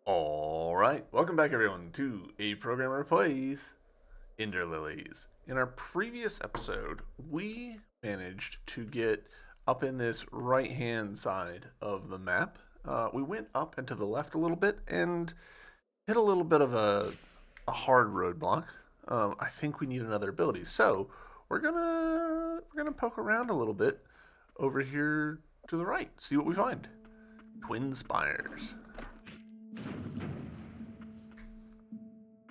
Alright, welcome back everyone to A Programmer Plays Lilies. In our previous episode, we managed to get up in this right hand side of the map. We went up and to the left a little bit and hit a little bit of a hard roadblock. I think we need another ability. So we're gonna poke around a little bit over here to the right, see what we find. Twin Spires.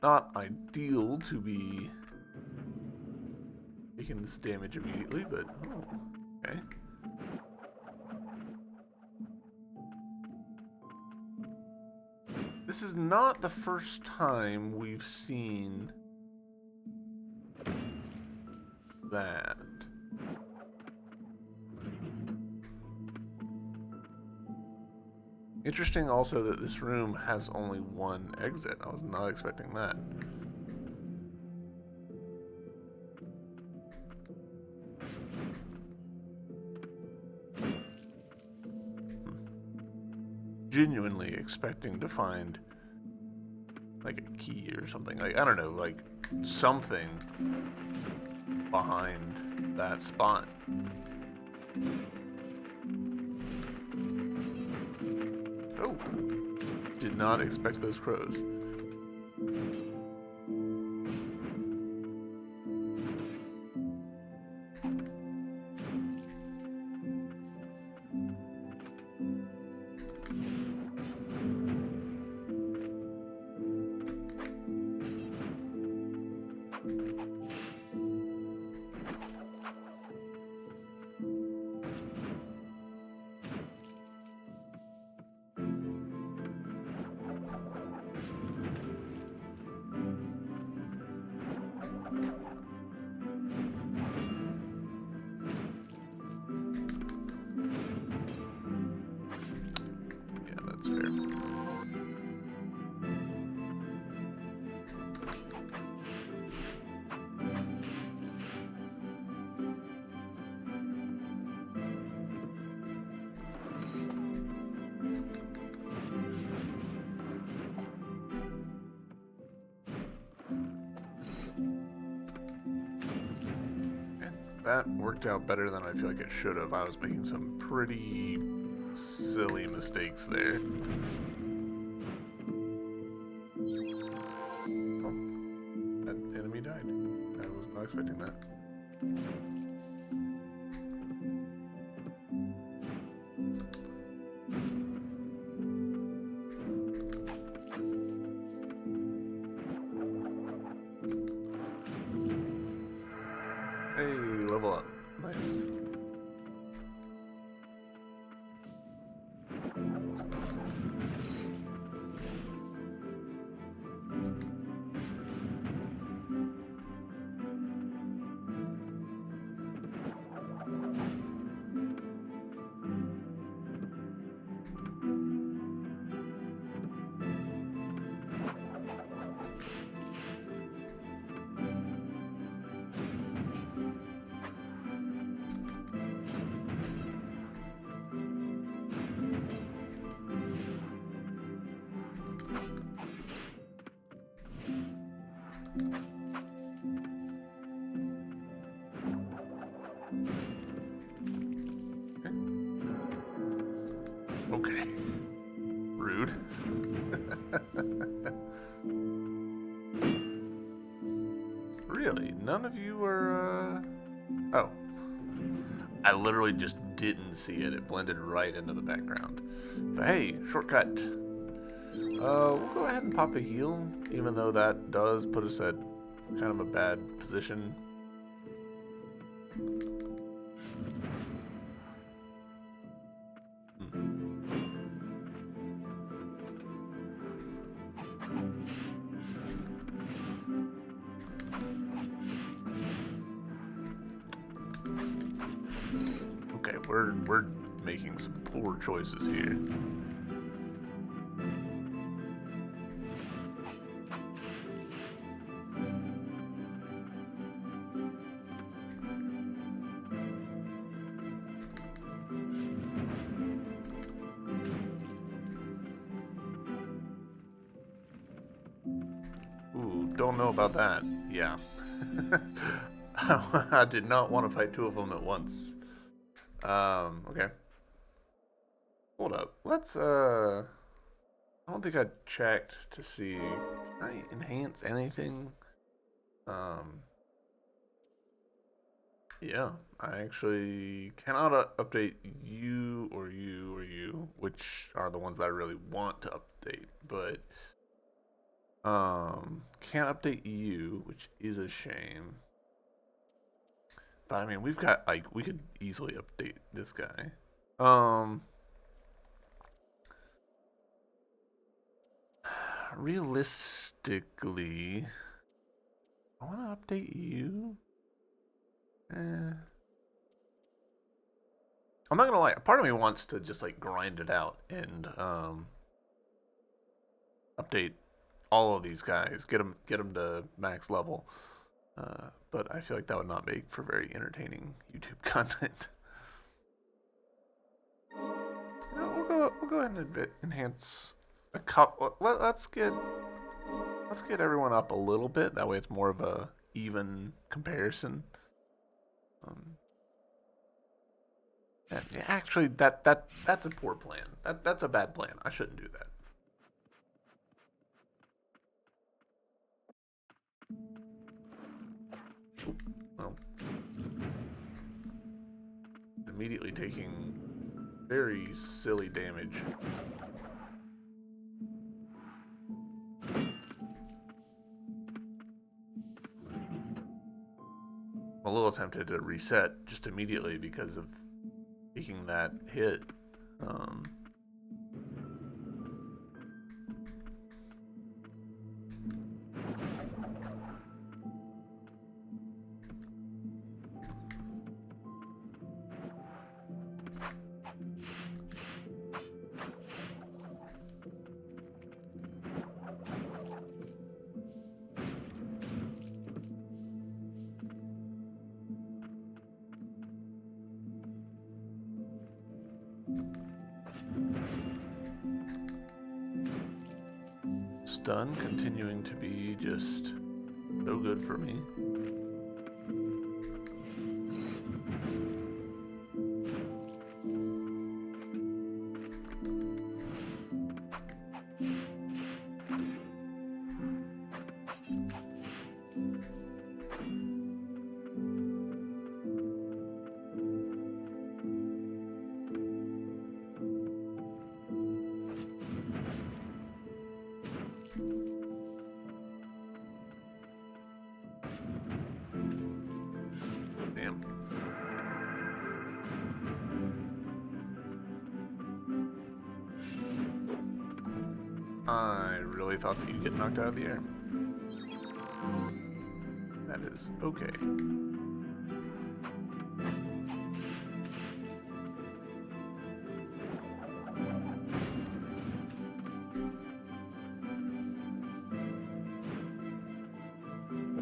Not ideal to be taking this damage immediately, but okay. This is not the first time we've seen that. Interesting also that this room has only one exit. I was not expecting that. Genuinely expecting to find like a key or something. Like, I don't know, like something behind that spot. Oh, did not expect those crows. Yeah, that's fair. That worked out better than I feel like it should have. I was making some pretty silly mistakes there. Oh, that enemy died. I was not expecting that. Hey, level up. Nice. Okay. Rude. Really? None of you are, Oh. I literally just didn't see it. It blended right into the background. But hey, shortcut. We'll go ahead and pop a heal, even though that does put us at kind of a bad position. Okay, we're making some poor choices here. don't know about that. Yeah. I did not want to fight two of them at once. Okay. Hold up. Let's, I don't think I checked to see, can I enhance anything? Um, yeah, I actually cannot update you or you or you, which are the ones that I really want to update, but can't update you, which is a shame. But I mean, we've got like we could easily update this guy. Um, realistically, I want to update you. Eh. I'm not gonna lie. Part of me wants to just like grind it out and update all of these guys, get them to max level. But I feel like that would not make for very entertaining YouTube content. We'll go ahead and enhance a couple. Let's get everyone up a little bit. That way, it's more of a even comparison. Um, yeah, actually, that's a poor plan. That's a bad plan. I shouldn't do that. Well, immediately taking very silly damage. I'm a little tempted to reset just immediately because of taking that hit. Um, Stun continuing to be just so good for me. Damn. I really thought that you'd get knocked out of the air. That is okay.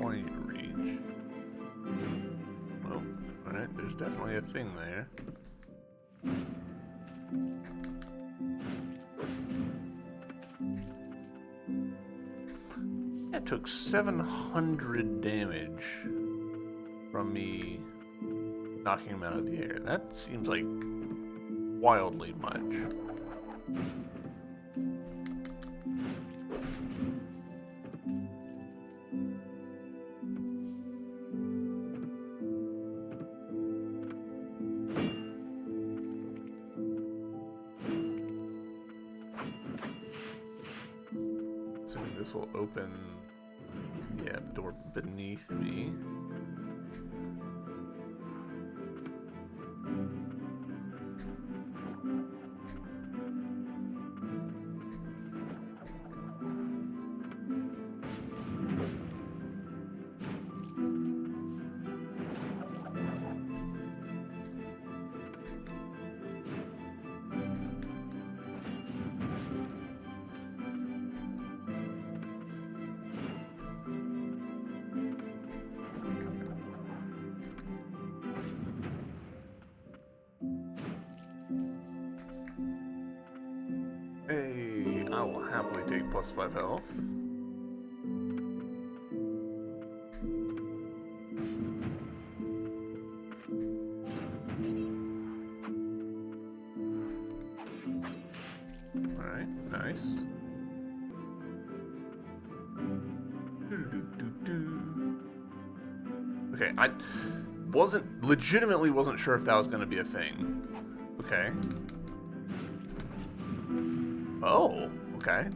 Point reach. Well, alright, there's definitely a thing there. That took 700 damage from me knocking him out of the air. That seems like wildly much. Assuming this will open, yeah, the door beneath me. Hey, I will happily take +5 health. Alright, nice. Okay, I legitimately wasn't sure if that was going to be a thing. Okay. Oh, okay.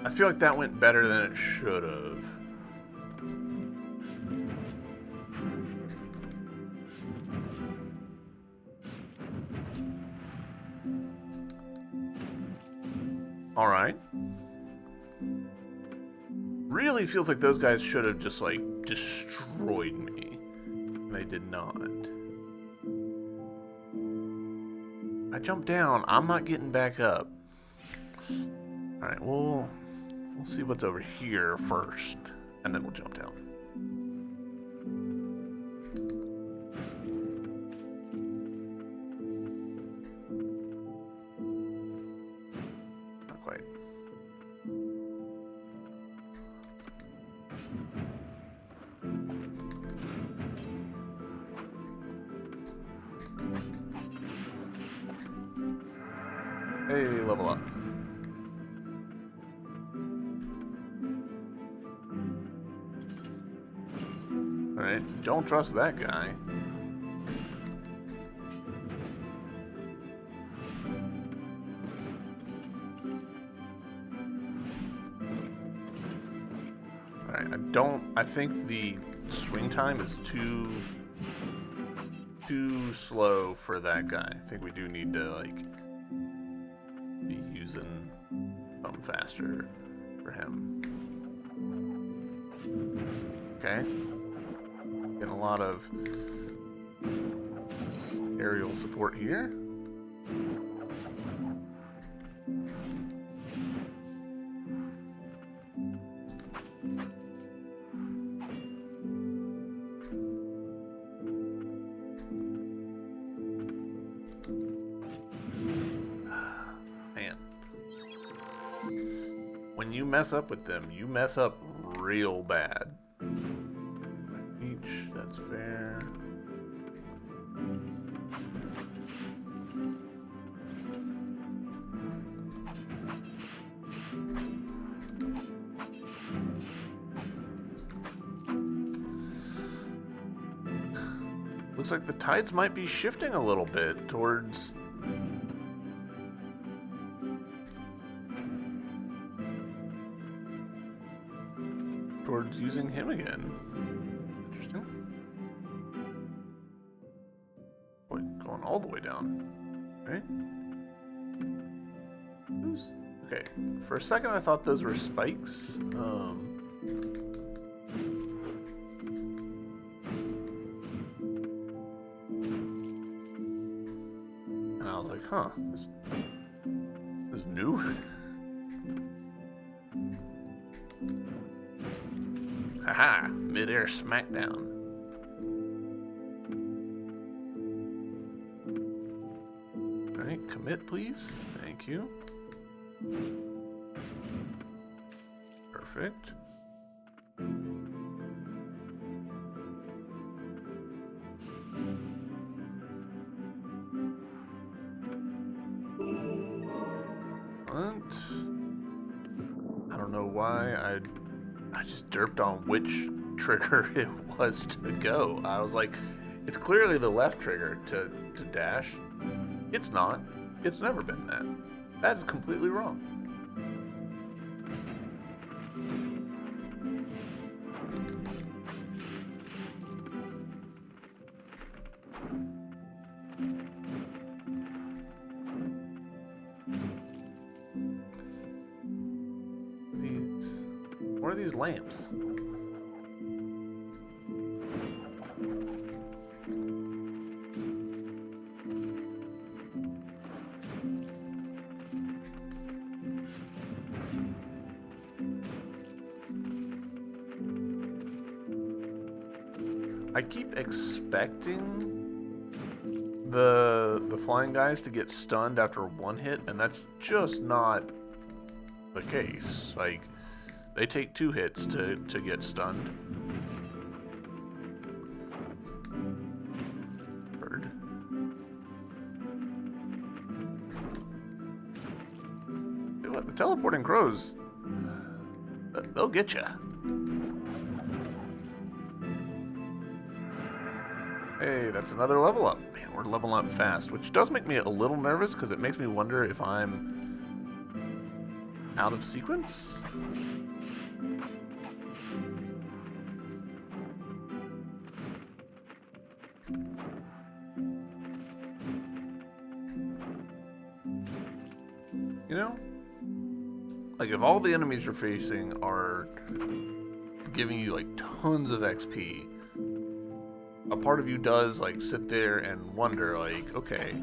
I feel like that went better than it should have. All right. Really feels like those guys should have just, like, destroyed me. And they did not. I jumped down. I'm not getting back up. All right, we'll see what's over here first, and then we'll jump down. Not quite. Hey, level up. Alright, don't trust that guy. Alright, I think the swing time is too slow for that guy. I think we do need to, like, be using something faster for him. Okay. Getting a lot of aerial support here. Man. When you mess up with them, you mess up real bad. Each, that's fair. Looks like the tides might be shifting a little bit towards using him again. Interesting. Boy, going all the way down. Right? Okay. For a second I thought those were spikes. And I was like, huh, this is new. Haha, mid-air smackdown. Alright, commit please. Thank you. Perfect. And I don't know why I just derped on which trigger it was to go. I was like, it's clearly the left trigger to dash. It's not. It's never been that. That is completely wrong. What are these lamps? I keep expecting the flying guys to get stunned after one hit, and that's just not the case. Like, they take 2 hits to get stunned. teleporting crows, they'll get you. Hey, that's another level up. Man, we're leveling up fast, which does make me a little nervous because it makes me wonder if I'm out of sequence. You know? Like, if all the enemies you're facing are giving you, like, tons of XP, a part of you does, like, sit there and wonder, like, okay,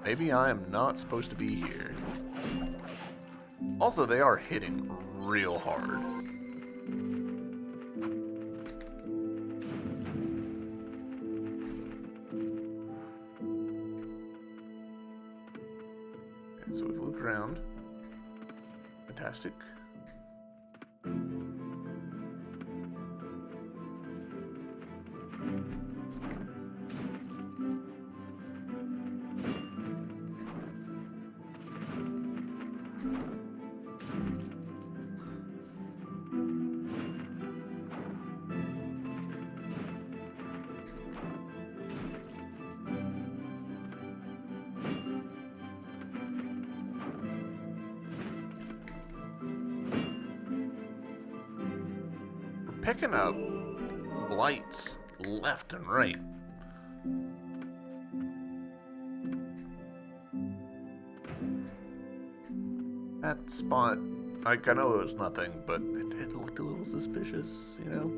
maybe I am not supposed to be here. Also, they are hitting real hard. Okay, so we've looked around. Fantastic. Picking up blights left and right. That spot, like, I know it was nothing, but it looked a little suspicious, you know?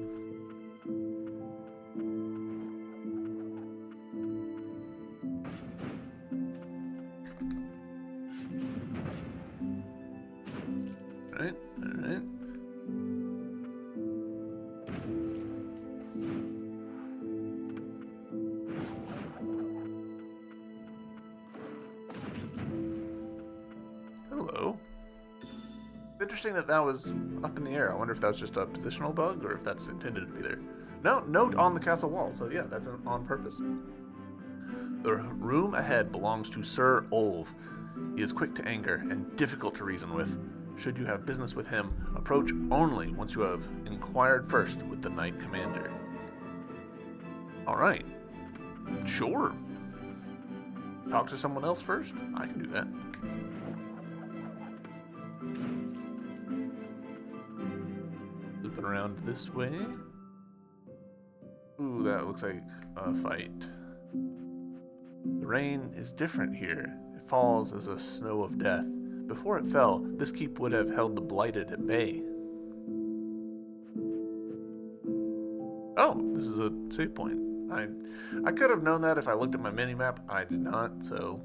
Alright, alright. Hello. Interesting that was up in the air. I wonder if that's just a positional bug or if that's intended to be there. No, note on the castle wall. So yeah, that's on purpose. The room ahead belongs to Sir Olve. He is quick to anger and difficult to reason with. Should you have business with him, approach only once you have inquired first with the Knight Commander. Alright. Sure. Talk to someone else first? I can do that. Looping around this way. Ooh, that looks like a fight. The rain is different here. It falls as a snow of death. Before it fell, this keep would have held the blighted at bay. Oh, this is a save point. I could have known that if I looked at my mini-map. I did not, so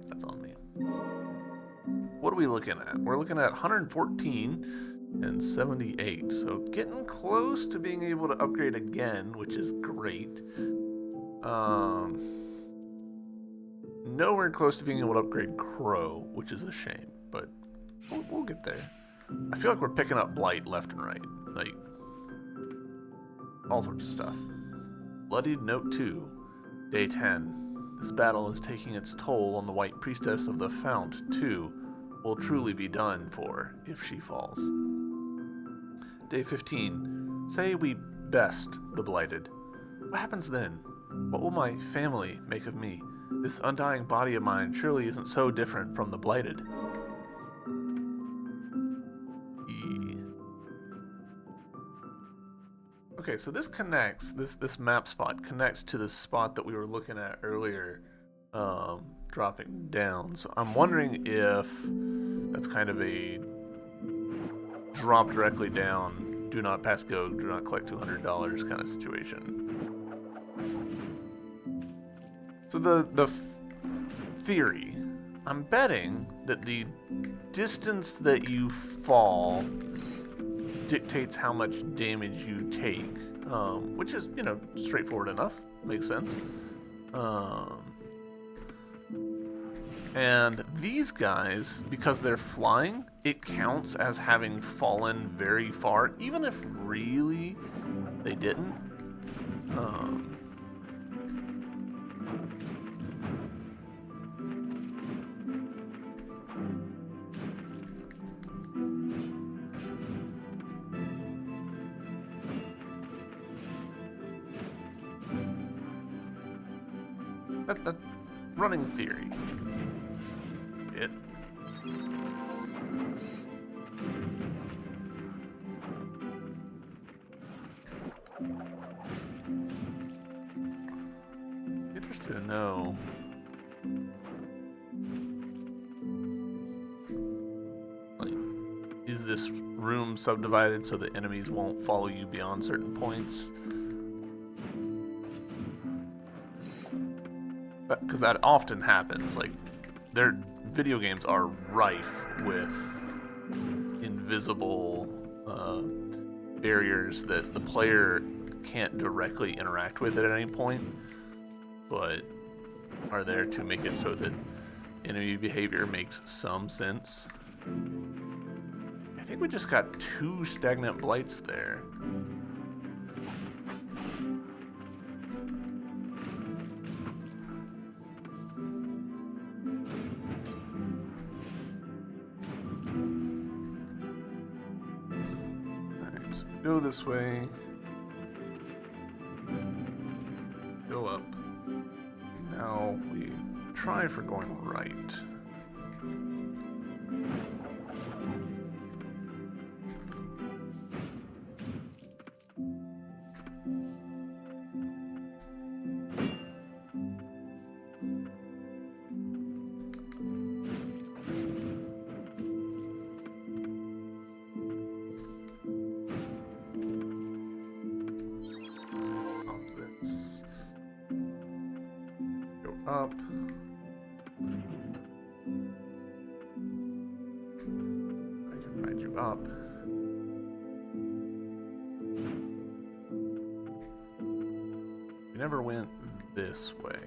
that's on me. What are we looking at? We're looking at 114 and 78, so getting close to being able to upgrade again, which is great. Nowhere close to being able to upgrade Crow, which is a shame, but we'll get there. I feel like we're picking up Blight left and right, like all sorts of stuff. Bloodied Note 2, Day 10. This battle is taking its toll on the White Priestess of the Fount, too. Will truly be done for if she falls. Day 15. Say we best the Blighted. What happens then? What will my family make of me? This undying body of mine surely isn't so different from the Blighted. Okay, so this connects, this map spot connects to the spot that we were looking at earlier, dropping down. So I'm wondering if that's kind of a drop directly down, do not pass go, do not collect $200 kind of situation. So the theory, I'm betting that the distance that you fall dictates how much damage you take, which is, you know, straightforward enough, makes sense. And these guys, because they're flying, it counts as having fallen very far, even if really they didn't. That running theory. It. Interested to know. Like, is this room subdivided so that enemies won't follow you beyond certain points? Because that often happens. Like, their video games are rife with invisible barriers that the player can't directly interact with at any point, but are there to make it so that enemy behavior makes some sense. I think we just got 2 stagnant blights there. Alright, so go this way. Go up. Now we try for going right. Up. I can find you up. We never went this way.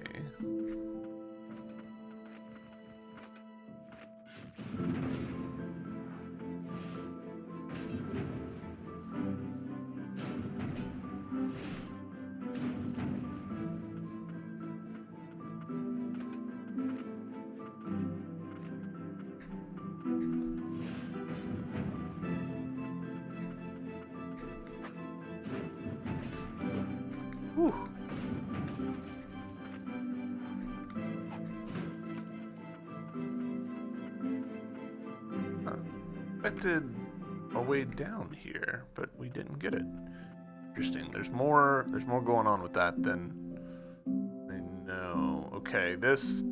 Whew. Expected a way down here, but we didn't get it. Interesting. There's more going on with that than I know. Okay, this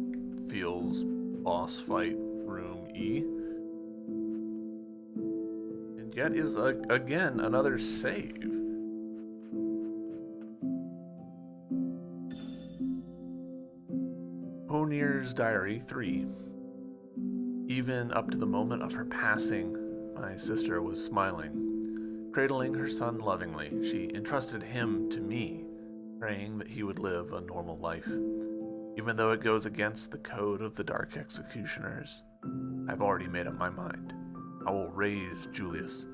feels boss fight room E. And yet is again another save. Honir's Diary 3. Even up to the moment of her passing, my sister was smiling. Cradling her son lovingly, she entrusted him to me, praying that he would live a normal life. Even though it goes against the code of the Dark Executioners, I've already made up my mind. I will raise Julius.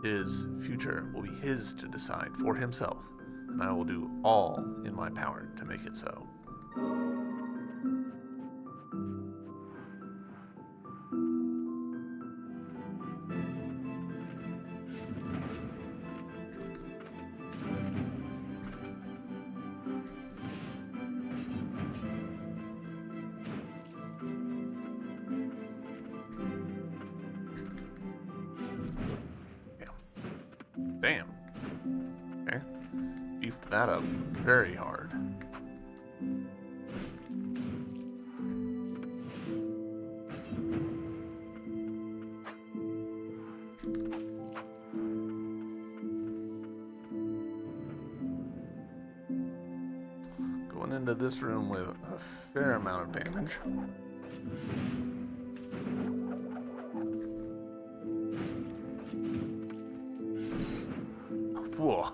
His future will be his to decide for himself, and I will do all in my power to make it so. Damn. Okay. Beefed that up very hard. Going into this room with a fair amount of damage. Whoa.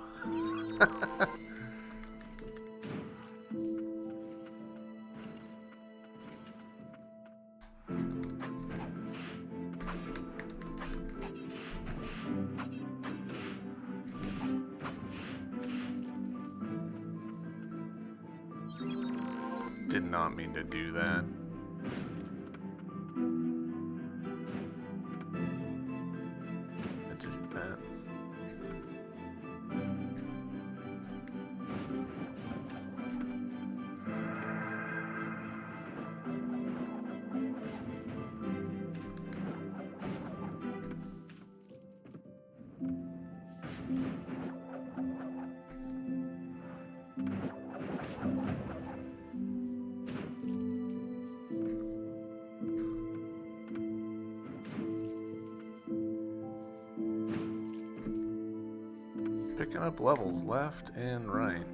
Did not mean to do that. I did that. picking up levels left and right.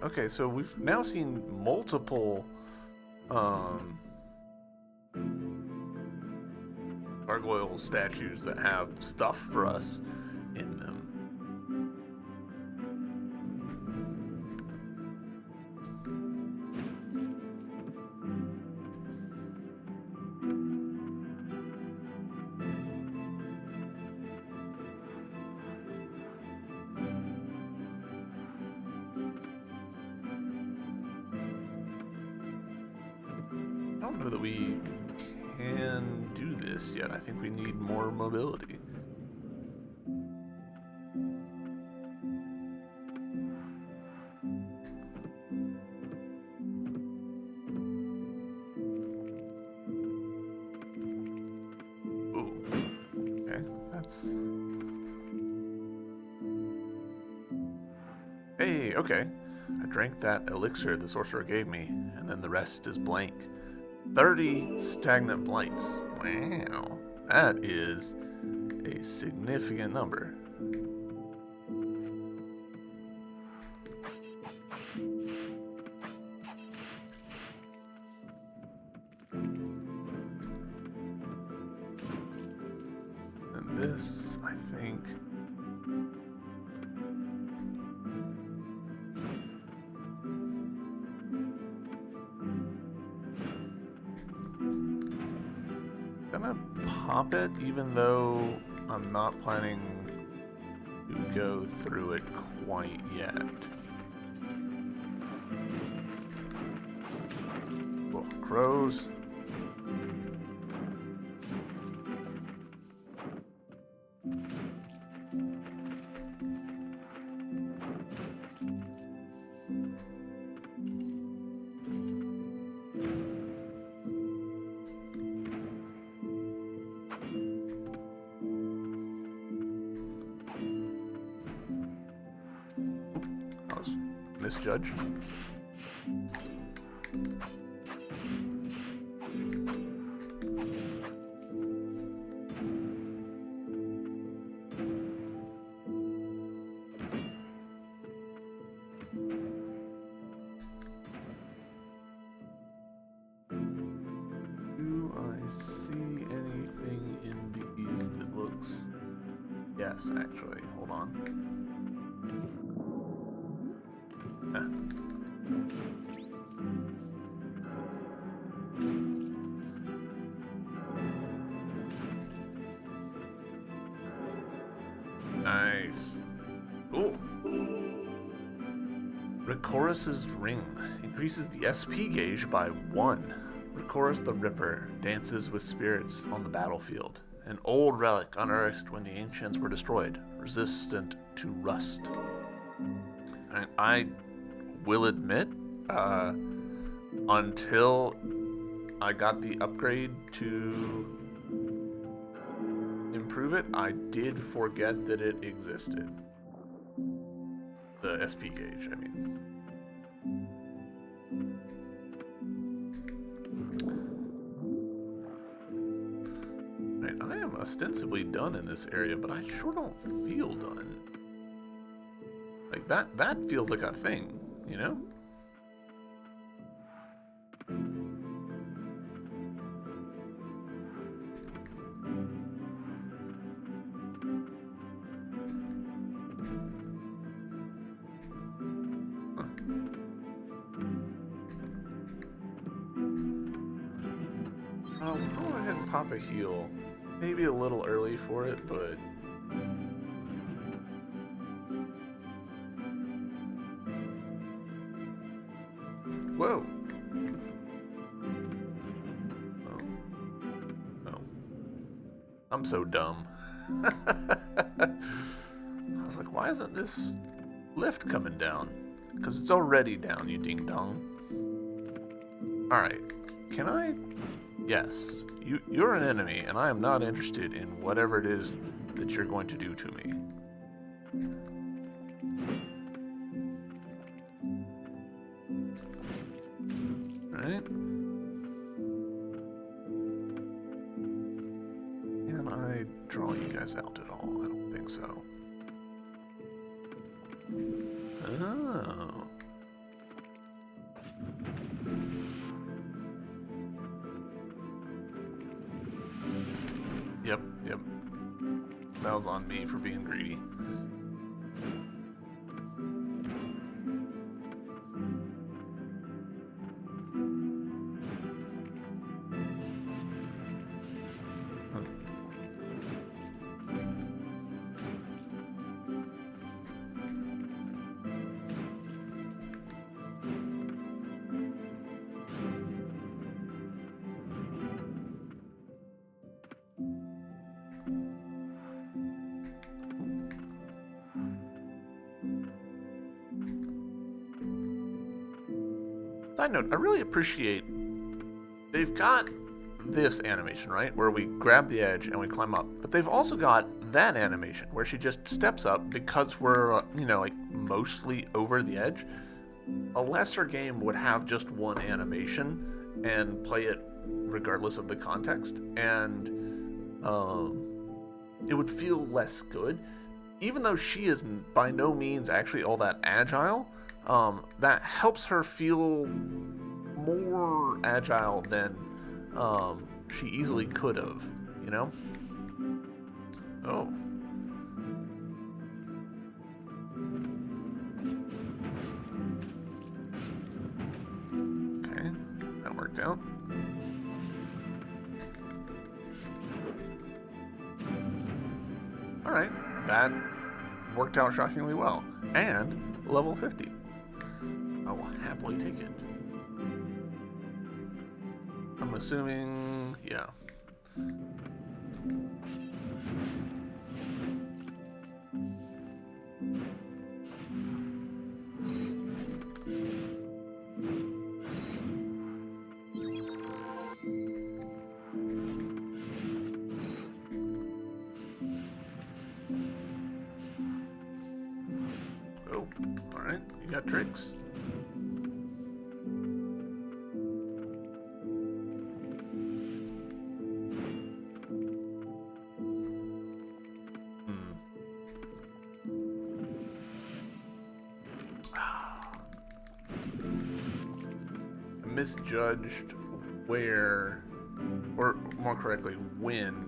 Okay, so we've now seen multiple gargoyle statues that have stuff for us in them. I don't know that we can do this yet. I think we need more mobility. Ooh. Okay, that's... Hey, okay. I drank that elixir the sorcerer gave me, and then the rest is blank. 30 stagnant blights. Wow. That is a significant number. And this, I think... gonna pop it, even though I'm not planning to go through it quite yet. Oh, crows. Misjudged. Do I see anything in these that looks... Yes, actually. Hold on. Nice. Cool. Recorus's ring increases the SP gauge by 1. Recorus the Ripper dances with spirits on the battlefield. An old relic unearthed when the ancients were destroyed, resistant to rust. And I will admit, until I got the upgrade to improve it, I did forget that it existed. The SP gauge, I mean. Right, I am ostensibly done in this area, but I sure don't feel done. Like, that feels like a thing, you know? I'll go ahead and pop a heal. Maybe a little early for it, but... Whoa! Oh. Oh. I'm so dumb. I was like, why isn't this lift coming down? Because it's already down, you ding-dong. Alright. Can I... Yes. You're an enemy, and I am not interested in whatever it is that you're going to do to me. Alright. Can I draw you guys out at all? I don't think so. Oh. Yep. That was on me for being greedy. Side note, I really appreciate they've got this animation, right? Where we grab the edge and we climb up. But they've also got that animation where she just steps up because we're, like mostly over the edge. A lesser game would have just one animation and play it regardless of the context. And it would feel less good. Even though she is by no means actually all that agile, that helps her feel more agile than she easily could have, Oh. Okay, that worked out. Alright, that worked out shockingly well. And level 50. I will happily take it. I'm assuming, yeah. Oh, alright, you got tricks. Misjudged where, or more correctly, when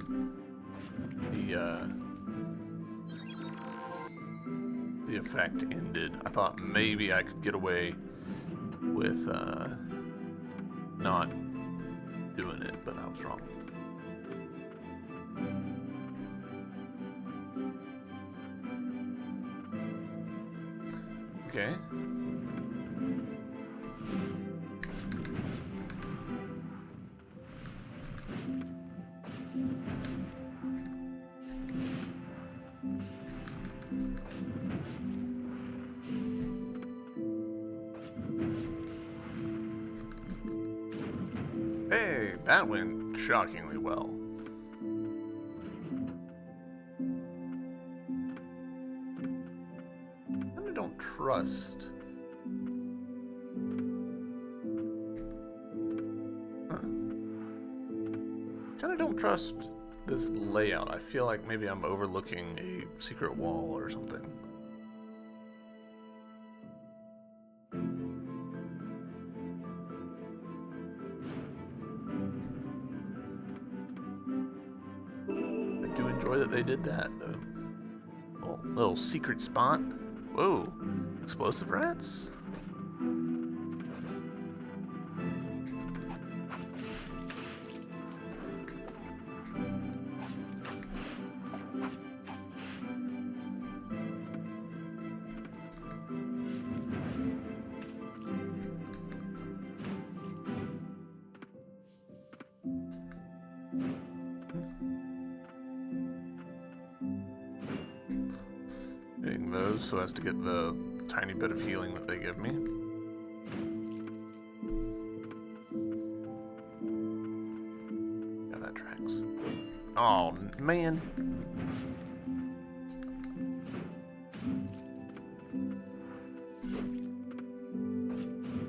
the effect ended. I thought maybe I could get away with not doing it, but I was wrong. Okay. Hey, that went shockingly well. I don't trust. Kinda don't trust this layout. I feel like maybe I'm overlooking a secret wall or something. I do enjoy that they did that, though. Oh, little secret spot. Whoa, explosive rats? Hitting those so as to get the tiny bit of healing that they give me. Yeah, that tracks. Oh, man.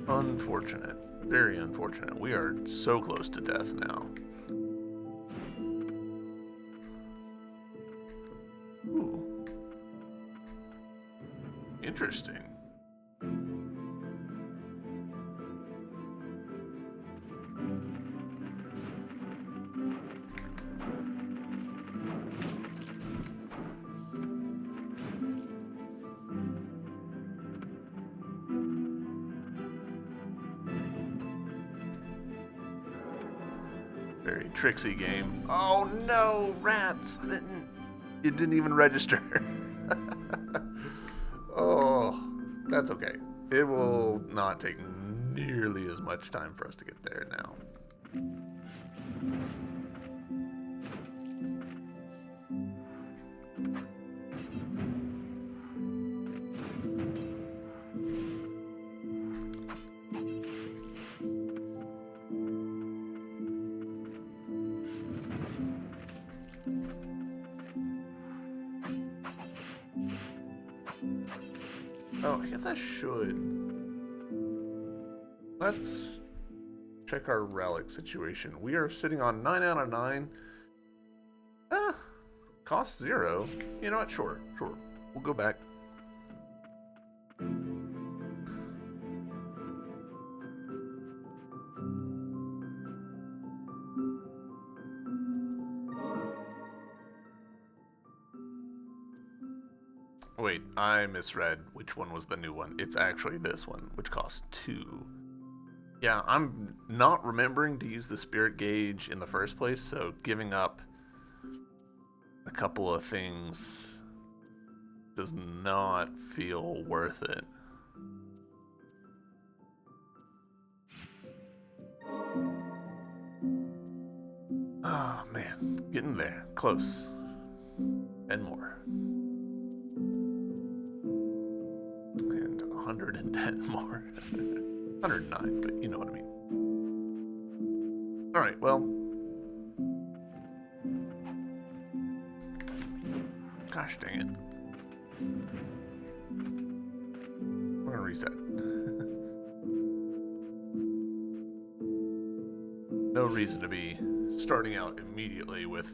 Unfortunate. Very unfortunate. We are so close to death now. Ooh. Interesting. Very tricksy game. Oh no, rats! It didn't even register. Oh, that's okay. It will not take nearly as much time for us to get there now. Oh, I guess I should. Let's check our relic situation. We are sitting on 9 out of 9. Cost 0. You know what? Sure. We'll go back. Wait, I misread which one was the new one. It's actually this one, which costs 2. Yeah, I'm not remembering to use the spirit gauge in the first place, so giving up a couple of things does not feel worth it. Oh man, getting there. Close. And more. And 110 more. 109, but you know what I mean. Alright, well. Gosh dang it. We're gonna reset. No reason to be starting out immediately with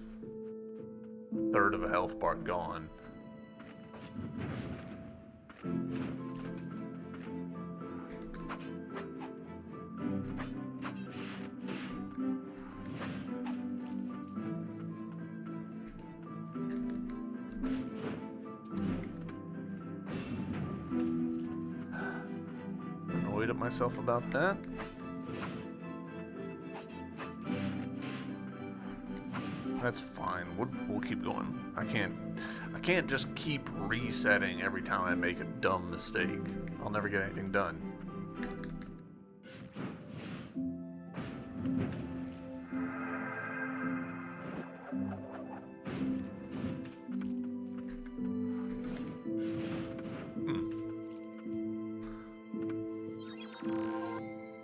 a third of a health bar gone. Annoyed at myself about that. That's fine. We'll keep going. I can't just keep resetting every time I make a dumb mistake. I'll never get anything done.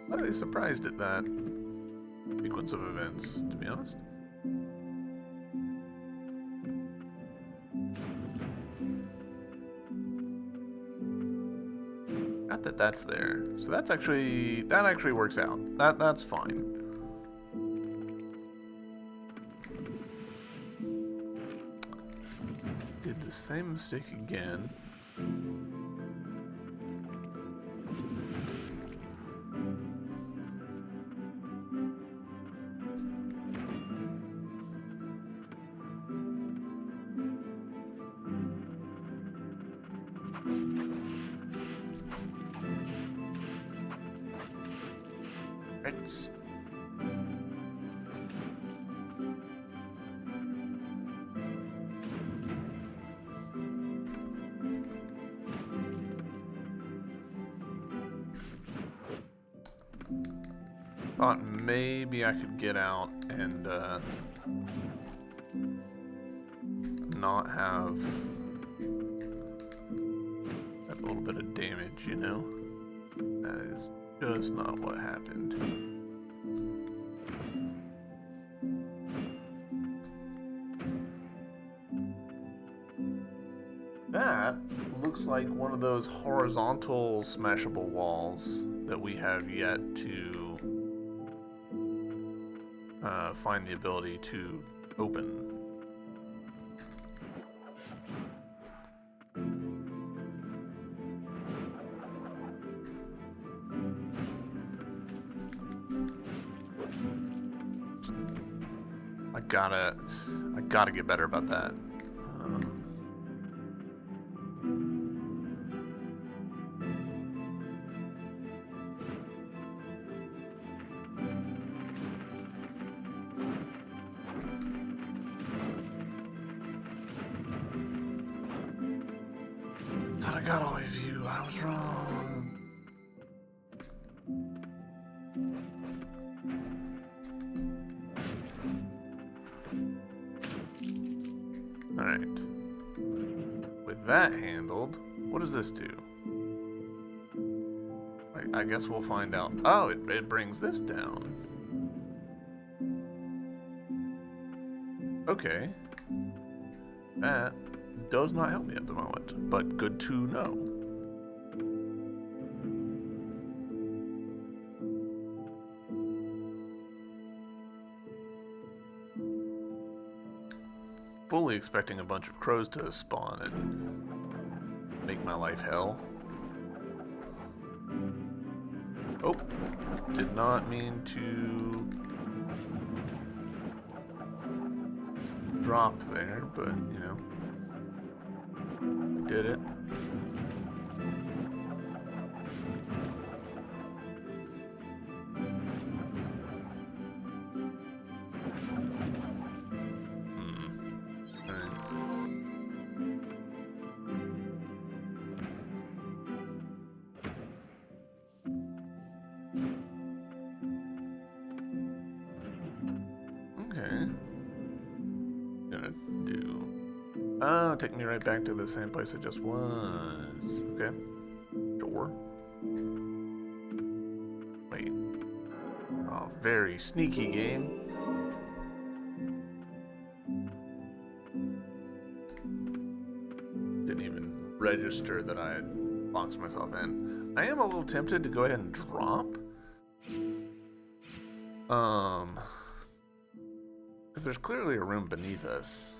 I'm really surprised at that sequence of events, to be honest. Not that that's there. So that actually works out. That's fine. Did the same mistake again. Right. Thought maybe I could get out and not have that little bit of damage, you know? That is just not what happened. That looks like one of those horizontal smashable walls that we have yet to find the ability to open. I gotta get better about that. Thought I got all of you. I was wrong. Alright. With that handled, what does this do? I guess we'll find out. Oh, it brings this down. Okay. That does not help me at the moment, but good to know. Fully expecting a bunch of crows to spawn and make my life hell. Oh, did not mean to drop there, but you know, did it. Take me right back to the same place it just was. Okay. Sure. Wait. Oh, very sneaky game. Didn't even register that I had boxed myself in. I am a little tempted to go ahead and drop. Because there's clearly a room beneath us.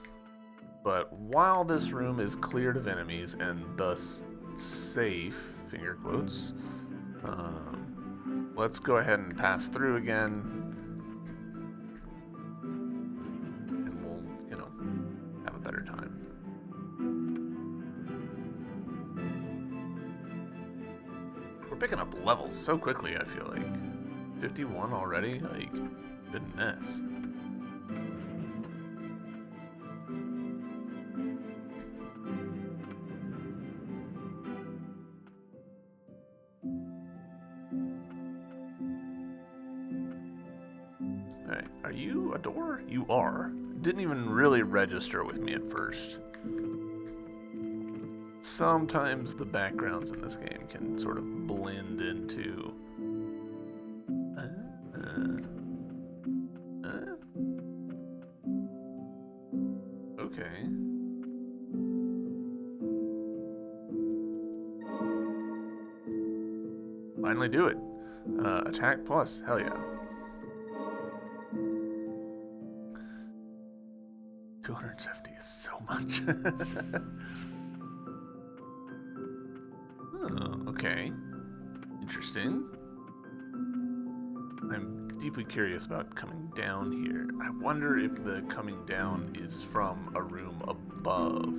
But while this room is cleared of enemies and thus safe, finger quotes, let's go ahead and pass through again. And we'll, you know, have a better time. We're picking up levels so quickly, I feel like. 51 already? Like, goodness. Alright, are you a door? You are. Didn't even really register with me at first. Sometimes the backgrounds in this game can sort of blend into... Okay. Finally do it. Attack plus, hell yeah. 270 is so much. Oh, okay. Interesting. I'm deeply curious about coming down here. I wonder if the coming down is from a room above.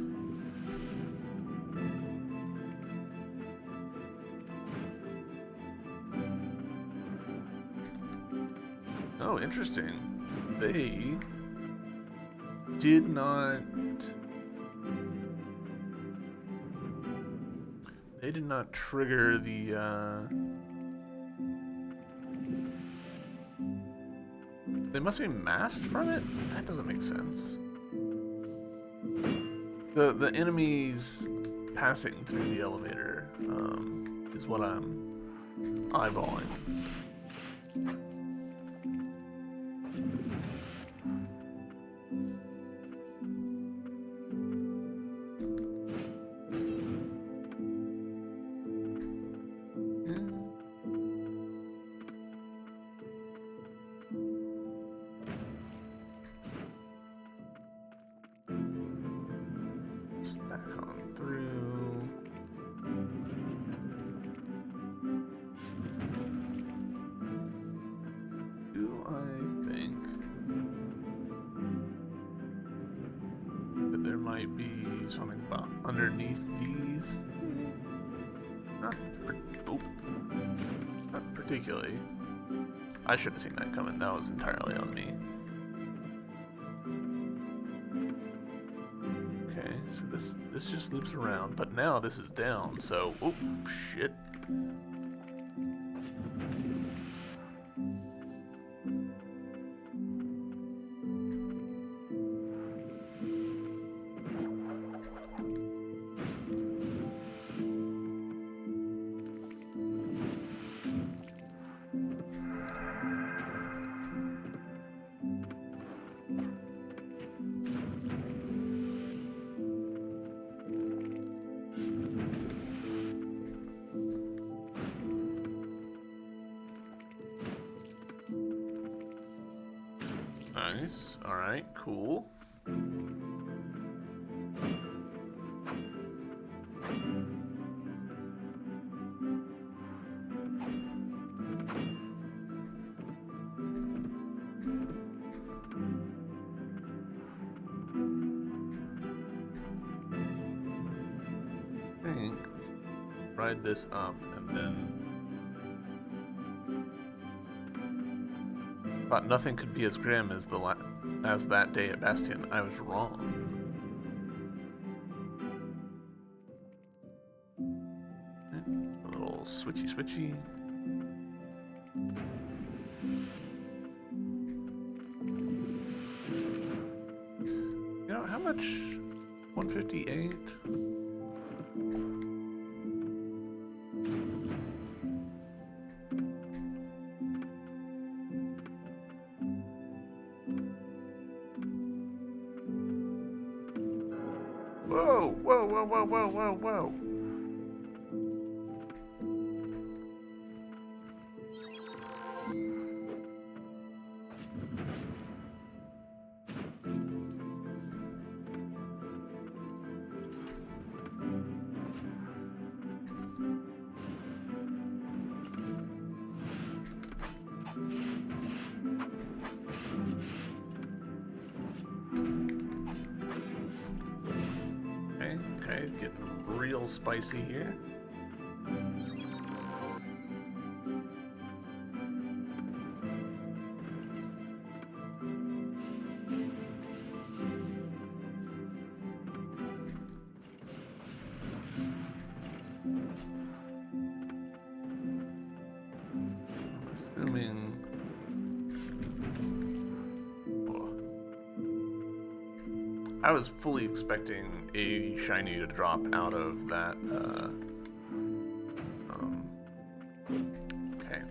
Oh, interesting. They did not trigger the they must be masked from it? That doesn't make sense. The enemies passing through the elevator is what I'm eyeballing. might be something about underneath these. Not, oh, not particularly. I should have seen that coming. That was entirely on me. Okay, so this just loops around, but now this is down. So, oh shit. Nice. Alright, cool. I think ride this up and then thought nothing could be as grim as as that day at Bastion. I was wrong. A little switchy. You know, how much? 158? Whoa. Okay, getting real spicy here. Assuming... I was fully expecting a shiny to drop out of that, okay.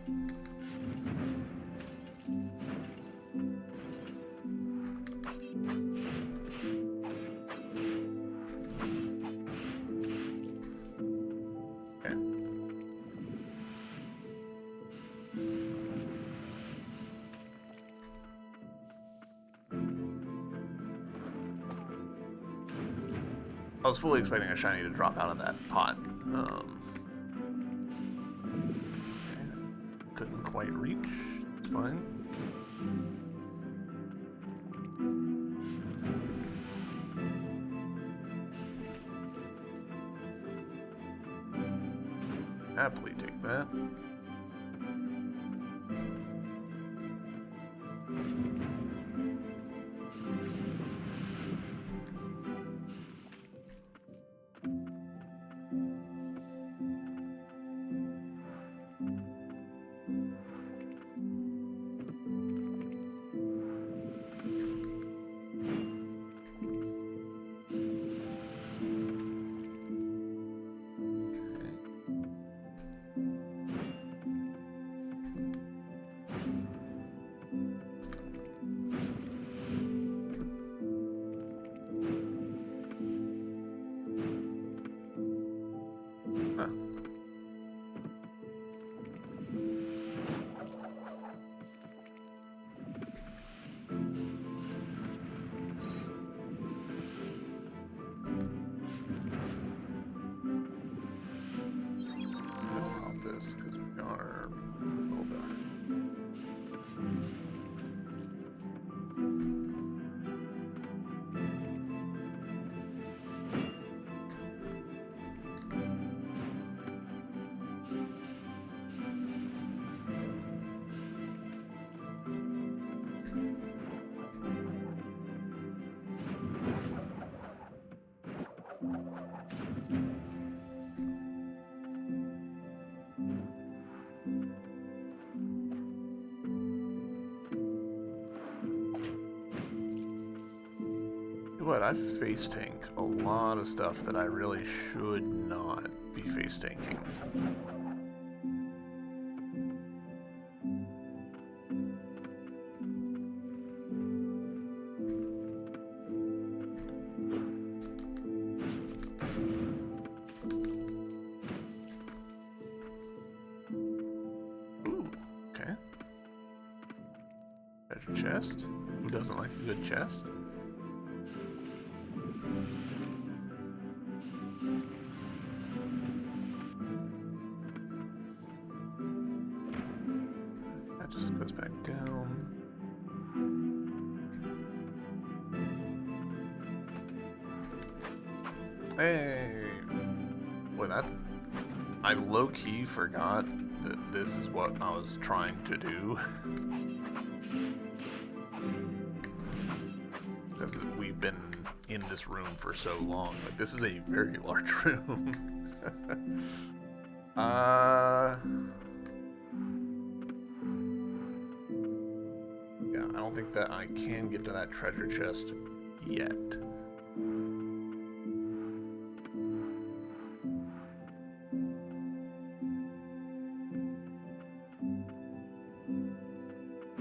Okay. I was fully expecting a shiny to drop out of that pot. Okay. Couldn't quite reach. It's fine. Happily take that. What, I face tank a lot of stuff that I really should not be face tanking. Ooh, okay. Treasure chest. Who doesn't like a good chest? That just goes back down. Hey! Boy, that... I low-key forgot that this is what I was trying to do. Because we've been in this room for so long. Like, this is a very large room. Yeah, I don't think that I can get to that treasure chest yet.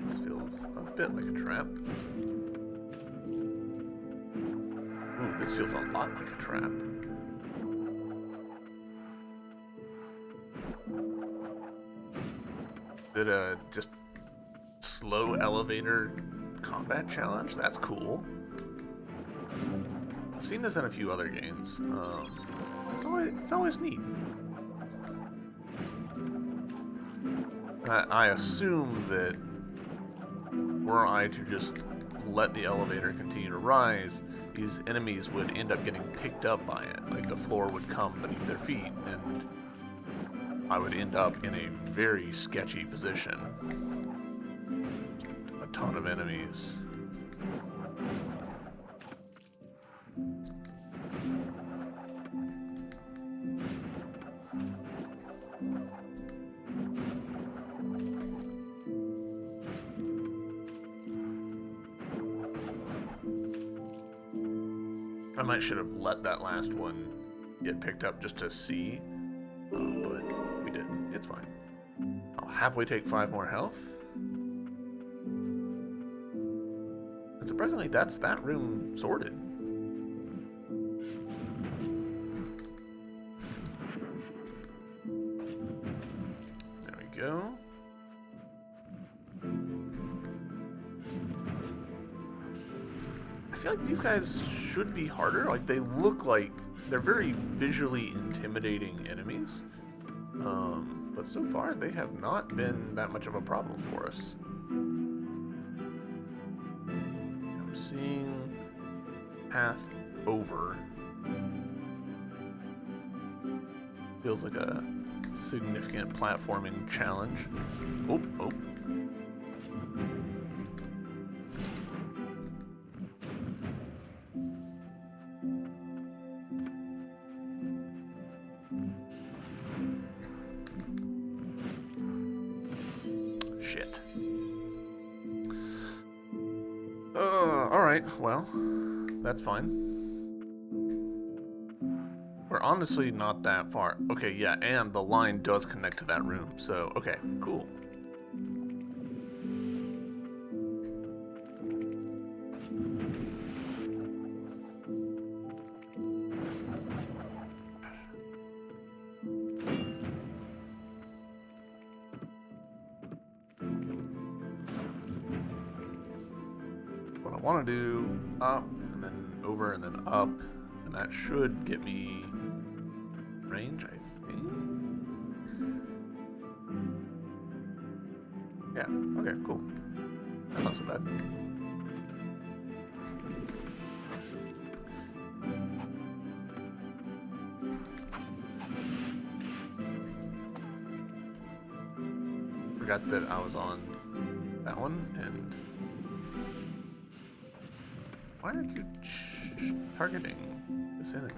This feels a bit like a trap. Ooh, this feels a lot like a trap. Did a just slow elevator combat challenge? That's cool. I've seen this in a few other games. It's always neat. I assume that were I to just let the elevator continue to rise, these enemies would end up getting picked up by it. Like the floor would come beneath their feet, and I would end up in a very sketchy position. A ton of enemies. I might should have let that last one get picked up just to see, but we didn't. It's fine. I'll happily take 5 more health. And surprisingly, that's that room sorted. There we go. I feel like these guys should be harder. Like, they look like they're very visually intimidating enemies. But so far, they have not been that much of a problem for us. I'm seeing path over. Feels like a significant platforming challenge. Oh, oh. Shit. Alright, well, that's fine. We're honestly not that far. Okay, yeah, and the line does connect to that room, so, okay, cool. What I want to do, up, and then over, and then up, and that should get me range, I think. Yeah, okay, cool. That's not so bad. Forgot that I was on that one, and why aren't you targeting this enemy?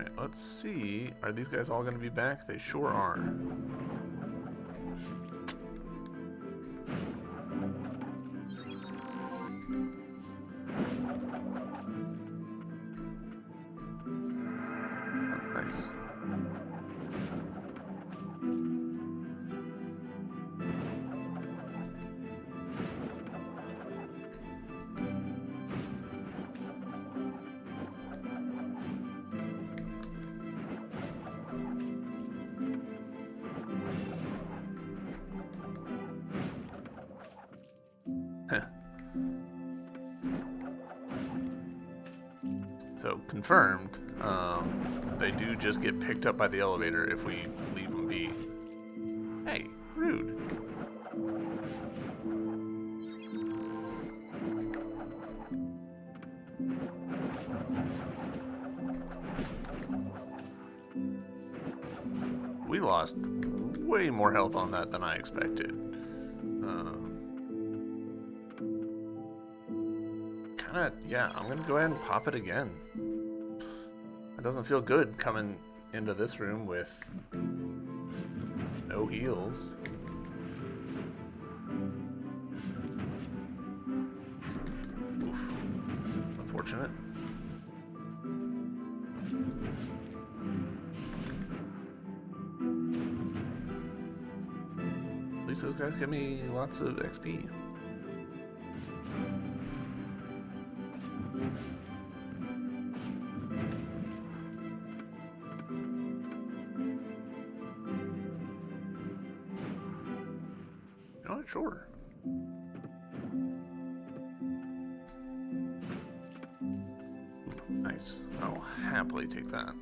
Alright, let's see. Are these guys all going to be back? They sure are. Oh, nice. So, confirmed, they do just get picked up by the elevator if we leave them be. Hey, rude. We lost way more health on that than I expected. Yeah, I'm gonna go ahead and pop it again. It doesn't feel good coming into this room with no heals. Oof. Unfortunate. At least those guys give me lots of XP. Not sure. Nice. I'll happily take that.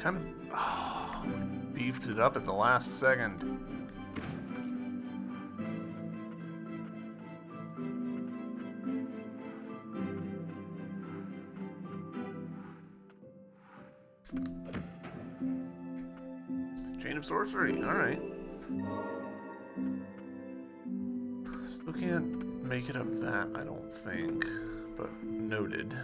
Kind of beefed it up at the last second. Chain of sorcery, alright. Still can't make it up that, I don't think, but noted.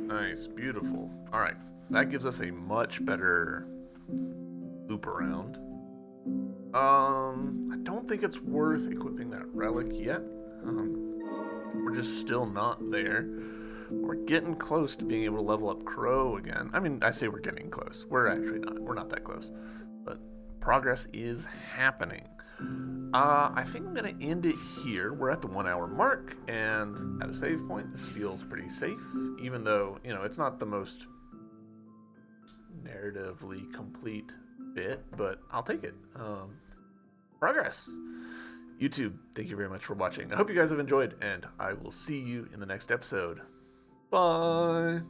Nice, beautiful. Alright, that gives us a much better loop around. I don't think it's worth equipping that relic yet. We're just still not there. We're getting close to being able to level up Crow again. I mean, I say we're getting close. We're actually not. We're not that close. But progress is happening. I think I'm going to end it here. We're at the 1 hour mark, and at a save point, this feels pretty safe, even though, you know, it's not the most narratively complete bit, but I'll take it. Progress. YouTube, thank you very much for watching. I hope you guys have enjoyed, and I will see you in the next episode. Bye.